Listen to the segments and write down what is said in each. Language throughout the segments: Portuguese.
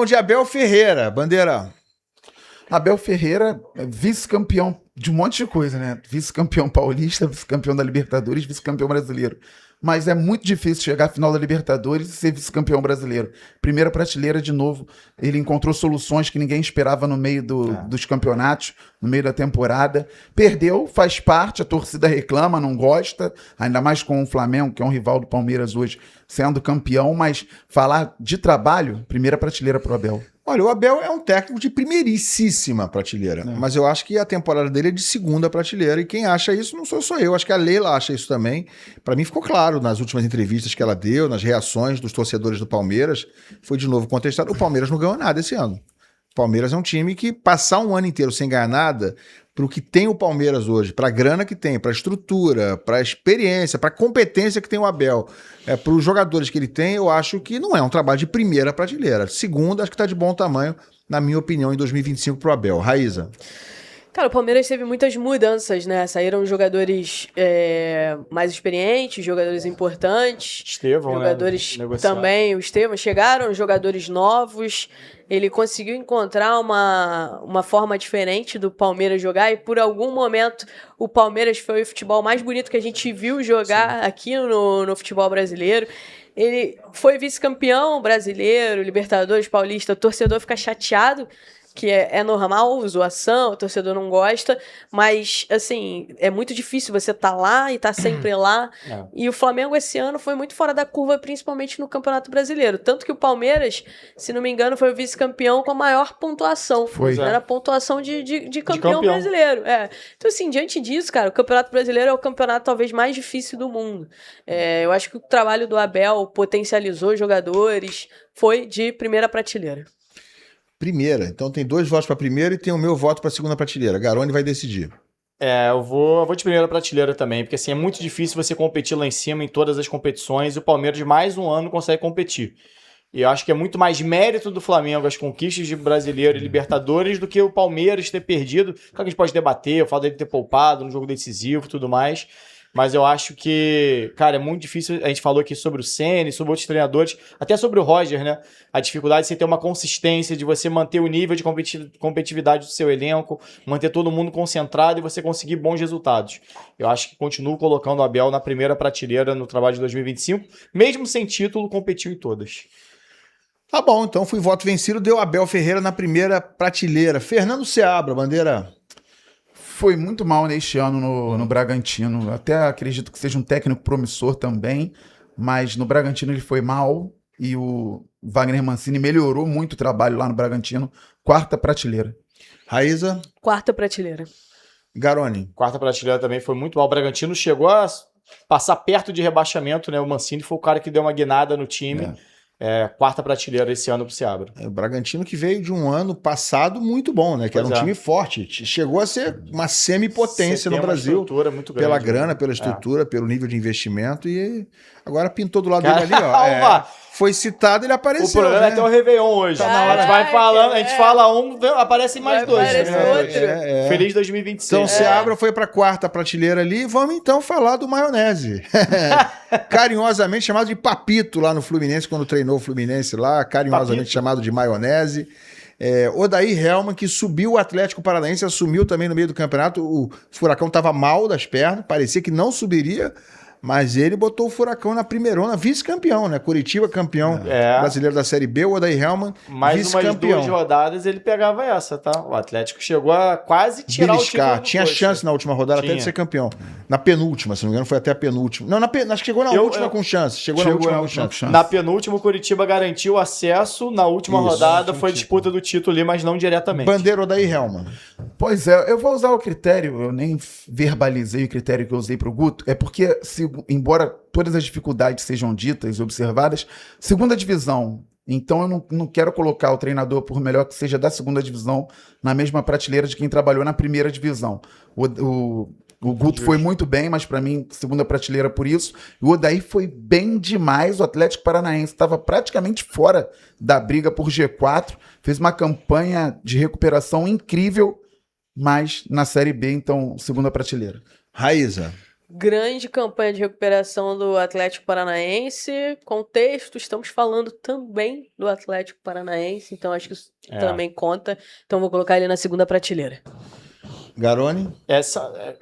vamos de Abel Ferreira, Bandeira. Abel Ferreira é vice-campeão de um monte de coisa, né? Vice-campeão paulista, vice-campeão da Libertadores, vice-campeão brasileiro. Mas é muito difícil chegar à final da Libertadores e ser vice-campeão brasileiro. Primeira prateleira, de novo, ele encontrou soluções que ninguém esperava no meio dos campeonatos, no meio da temporada. Perdeu, faz parte, a torcida reclama, não gosta, ainda mais com o Flamengo, que é um rival do Palmeiras hoje, sendo campeão, mas falar de trabalho, primeira prateleira pro Abel. Olha, o Abel é um técnico de primeiríssima prateleira, mas eu acho que a temporada dele é de segunda prateleira, e quem acha isso não sou só eu, acho que a Leila acha isso também. Para mim ficou claro nas últimas entrevistas que ela deu, nas reações dos torcedores do Palmeiras, foi de novo contestado. O Palmeiras não ganhou nada esse ano. O Palmeiras é um time que passar um ano inteiro sem ganhar nada, para o que tem o Palmeiras hoje, para a grana que tem, para a estrutura, para a experiência, para a competência que tem o Abel, para os jogadores que ele tem, eu acho que não é um trabalho de primeira prateleira. Segunda, acho que está de bom tamanho, na minha opinião, em 2025 para o Abel. Raíza. Cara, o Palmeiras teve muitas mudanças, né? Saíram jogadores mais experientes, jogadores importantes. Estevão, jogadores né? também, o Estevão. Chegaram jogadores novos. Ele conseguiu encontrar uma forma diferente do Palmeiras jogar, e por algum momento o Palmeiras foi o futebol mais bonito que a gente viu jogar aqui no futebol brasileiro. Ele foi vice-campeão brasileiro, Libertadores, Paulista. O torcedor fica chateado, que é normal, zoação, o torcedor não gosta, mas, assim, é muito difícil você estar lá e estar sempre lá. E o Flamengo esse ano foi muito fora da curva, principalmente no Campeonato Brasileiro. Tanto que o Palmeiras, se não me engano, foi o vice-campeão com a maior pontuação. Foi. Era a pontuação de campeão brasileiro. Então, assim, diante disso, cara, o Campeonato Brasileiro é o campeonato talvez mais difícil do mundo. Eu acho que o trabalho do Abel potencializou jogadores, foi de primeira prateleira. Primeira. Então tem 2 votos para primeira e tem o meu voto para segunda prateleira. Garoni vai decidir. Eu vou de primeira prateleira também, porque assim, é muito difícil você competir lá em cima em todas as competições, e o Palmeiras de mais um ano consegue competir. E eu acho que é muito mais mérito do Flamengo as conquistas de Brasileiro e Libertadores do que o Palmeiras ter perdido. Claro que a gente pode debater, o fato dele ter poupado no jogo decisivo e tudo mais, mas eu acho que, cara, é muito difícil. A gente falou aqui sobre o Ceni, sobre outros treinadores, até sobre o Roger, né? A dificuldade de você ter uma consistência, de você manter o nível de competitividade do seu elenco, manter todo mundo concentrado e você conseguir bons resultados. Eu acho que continuo colocando o Abel na primeira prateleira no trabalho de 2025, mesmo sem título, competiu em todas. Tá bom, então fui voto vencido, deu Abel Ferreira na primeira prateleira. Fernando Seabra, Bandeira. Foi muito mal neste ano no Bragantino. Até acredito que seja um técnico promissor também, mas no Bragantino ele foi mal e o Wagner Mancini melhorou muito o trabalho lá no Bragantino. Quarta prateleira. Raíza. Quarta prateleira. Garoni. Quarta prateleira também foi muito mal. O Bragantino chegou a passar perto de rebaixamento, né? O Mancini foi o cara que deu uma guinada no time. Quarta prateleira esse ano pro Seabra. O Bragantino que veio de um ano passado muito bom, né? Que era um time forte. Chegou a ser uma semipotência no Brasil. Uma estrutura muito grande, pela grana, pela estrutura, pelo nível de investimento. E agora pintou do lado dele ali, ó. Foi citado, ele apareceu. O problema é até o Réveillon hoje. Caraca, a gente vai falando, a gente fala um, aparecem mais dois. Outro. Feliz 2026. Então, Seabra foi para a quarta prateleira ali. Vamos então falar do maionese. Carinhosamente chamado de Papito lá no Fluminense, quando treinou o Fluminense lá, carinhosamente chamado de maionese. Odair Hellmann, que subiu o Atlético Paranaense, assumiu também no meio do campeonato. O Furacão estava mal das pernas, parecia que não subiria. Mas ele botou o Furacão na primeirona, vice-campeão, né? Curitiba, campeão brasileiro da Série B, o Odair Hellmann, mais vice-campeão. umas 2 rodadas ele pegava essa, tá? O Atlético chegou a quase tirar o título. Tinha chance na última rodada até de ser campeão. Na penúltima, se não me engano, foi até a penúltima. Não, acho que chegou na última com chance. Chegou na última com chance. Na penúltima, o Curitiba garantiu o acesso. Na última rodada foi disputa do título ali, mas não diretamente. Bandeira Odair Hellmann. Pois é, eu vou usar o critério, eu nem verbalizei o critério que eu usei pro Guto, é porque, embora todas as dificuldades sejam ditas e observadas, segunda divisão. Então eu não quero colocar o treinador, por melhor que seja da segunda divisão, na mesma prateleira de quem trabalhou na primeira divisão. O Guto foi muito bem, mas para mim, segunda prateleira por isso. O Odair foi bem demais. O Atlético Paranaense estava praticamente fora da briga por G4. Fez uma campanha de recuperação incrível, mas na Série B, então, segunda prateleira. Raíza. Grande campanha de recuperação do Atlético Paranaense. Contexto, estamos falando também do Atlético Paranaense, então acho que isso também conta. Então vou colocar ele na segunda prateleira. Garoni?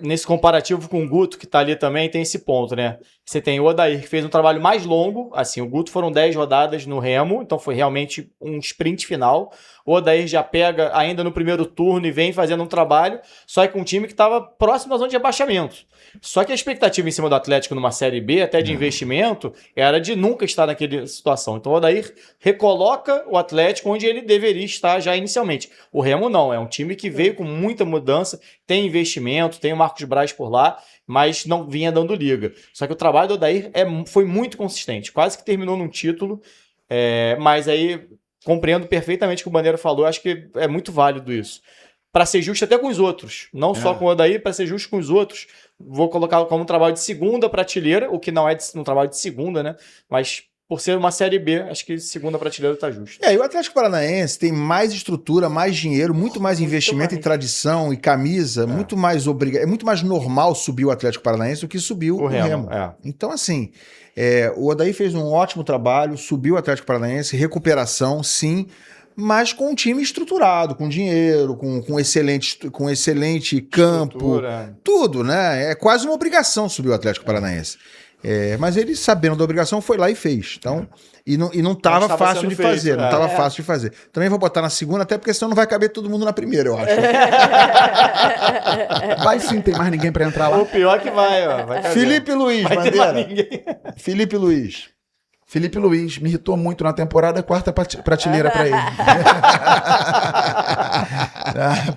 Nesse comparativo com o Guto, que tá ali também, tem esse ponto, né? Você tem o Odair, que fez um trabalho mais longo. Assim, o Guto foram 10 rodadas no Remo, então foi realmente um sprint final. O Odair já pega ainda no primeiro turno e vem fazendo um trabalho, só que com um time que estava próximo à zona de rebaixamento. Só que a expectativa em cima do Atlético numa Série B, até de investimento, era de nunca estar naquela situação. Então o Odair recoloca o Atlético onde ele deveria estar já inicialmente. O Remo não, é um time que veio com muita mudança, tem investimento, tem o Marcos Braz por lá, mas não vinha dando liga. Só que o trabalho do Odair foi muito consistente, quase que terminou num título, mas aí compreendo perfeitamente o que o Bandeira falou, acho que é muito válido isso. Para ser justo até com os outros, não só com o Odair, para ser justo com os outros, vou colocar como um trabalho de segunda prateleira, o que não é um trabalho de segunda, né? Mas por ser uma Série B, acho que segunda prateleira tá justo. E o Atlético Paranaense tem mais estrutura, mais dinheiro, muito mais investimento em tradição e camisa, muito mais é muito mais normal subir o Atlético Paranaense do que subir o Remo. Então, assim, o Odair fez um ótimo trabalho, subiu o Atlético Paranaense, recuperação, sim, mas com um time estruturado, com dinheiro, com excelente campo, tudo, né? É quase uma obrigação subir o Atlético Paranaense. Mas ele, sabendo da obrigação, foi lá e fez. Então, e não estava fácil de fazer. Não estava fácil de fazer. Também vou botar na segunda, até porque senão não vai caber todo mundo na primeira, eu acho. Vai sim, tem mais ninguém para entrar lá. O pior que vai, ó. Vai Felipe Luiz, Bandeira. Felipe Luiz. Felipe Luiz me irritou muito na temporada, quarta prateleira para ele.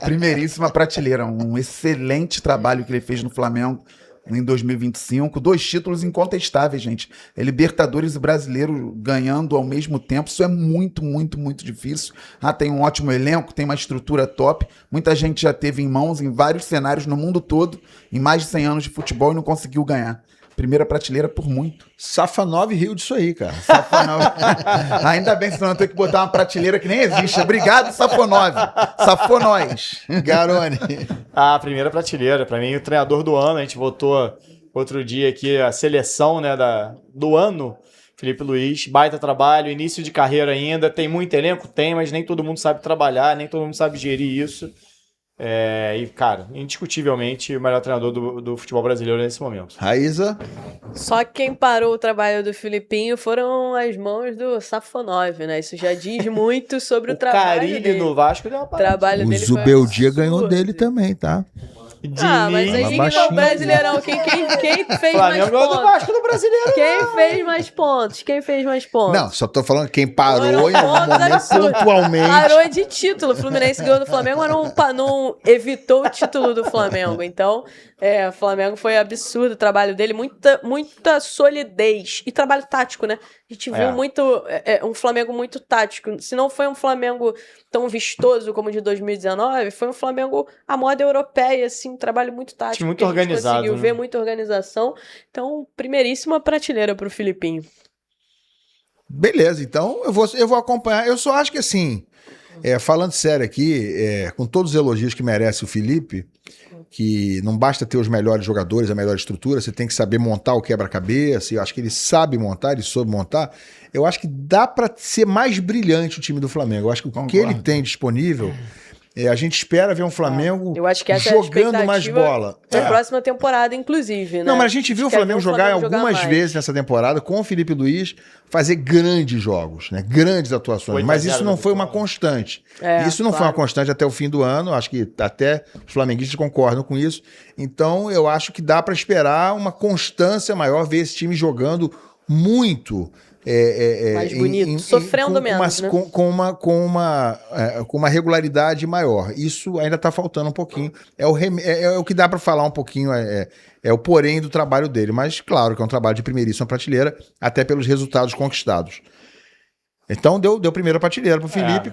Primeiríssima prateleira. Um excelente trabalho que ele fez no Flamengo em 2025. 2 títulos incontestáveis, gente. Libertadores e Brasileiro ganhando ao mesmo tempo. Isso é muito, muito, muito difícil. Tem um ótimo elenco, tem uma estrutura top. Muita gente já teve em mãos em vários cenários no mundo todo, em mais de 100 anos de futebol e não conseguiu ganhar. Primeira prateleira por muito. Safanov riu disso aí, cara. Safanov. Ainda bem que você não tem que botar uma prateleira que nem existe. Obrigado, Safanov. Safonóis. Garoni. Primeira prateleira. Pra mim, o treinador do ano. A gente votou outro dia aqui a seleção, né, do ano. Felipe Luiz, baita trabalho, início de carreira ainda. Tem muito elenco? Tem, mas nem todo mundo sabe trabalhar, nem todo mundo sabe gerir isso. E, cara, indiscutivelmente o melhor treinador do futebol brasileiro nesse momento. Raíza? Só quem parou o trabalho do Filipinho foram as mãos do Safonov, né? Isso já diz muito sobre o trabalho Carille dele. no Vasco deu uma parada. O Zubeldia ganhou dele também, tá? Mas aí quem foi o Brasileirão? Quem fez mais pontos? Do Vasco do Brasileiro. Quem fez mais pontos? Não, só tô falando quem parou em algum pontos momento absurdos. pontualmente. Parou de título. O Fluminense ganhou do Flamengo, mas não evitou o título do Flamengo. Então, o Flamengo foi absurdo o trabalho dele. Muita solidez. E trabalho tático, né? A gente viu um Flamengo muito tático. Se não foi um Flamengo tão vistoso como o de 2019, foi um Flamengo à moda europeia, assim, um trabalho muito tático. Muito organizado. Conseguiu ver muita organização. Então, primeiríssima prateleira pro Filipinho. Beleza, então eu vou acompanhar. Eu só acho que assim, falando sério aqui, com todos os elogios que merece o Felipe, que não basta ter os melhores jogadores, a melhor estrutura, você tem que saber montar o quebra-cabeça, e eu acho que ele sabe montar, ele soube montar. Eu acho que dá para ser mais brilhante o time do Flamengo. Eu acho que o que ele tem disponível, a gente espera ver um Flamengo eu acho que essa jogando mais bola. Na próxima temporada, inclusive, né? Não, mas a gente viu o Flamengo jogar algumas vezes nessa temporada com o Felipe Luiz fazer grandes jogos, né? Grandes atuações. Mas isso não foi uma constante. Isso não foi uma constante até o fim do ano. Acho que até os flamenguistas concordam com isso. Então, eu acho que dá para esperar uma constância maior, ver esse time jogando muito. Mais bonito, sofrendo menos, né? Com uma regularidade maior. Isso ainda está faltando um pouquinho. É o que dá para falar um pouquinho, é o porém do trabalho dele. Mas, claro, que é um trabalho de primeiríssima prateleira, até pelos resultados conquistados. Então, deu primeira prateleira para o Felipe.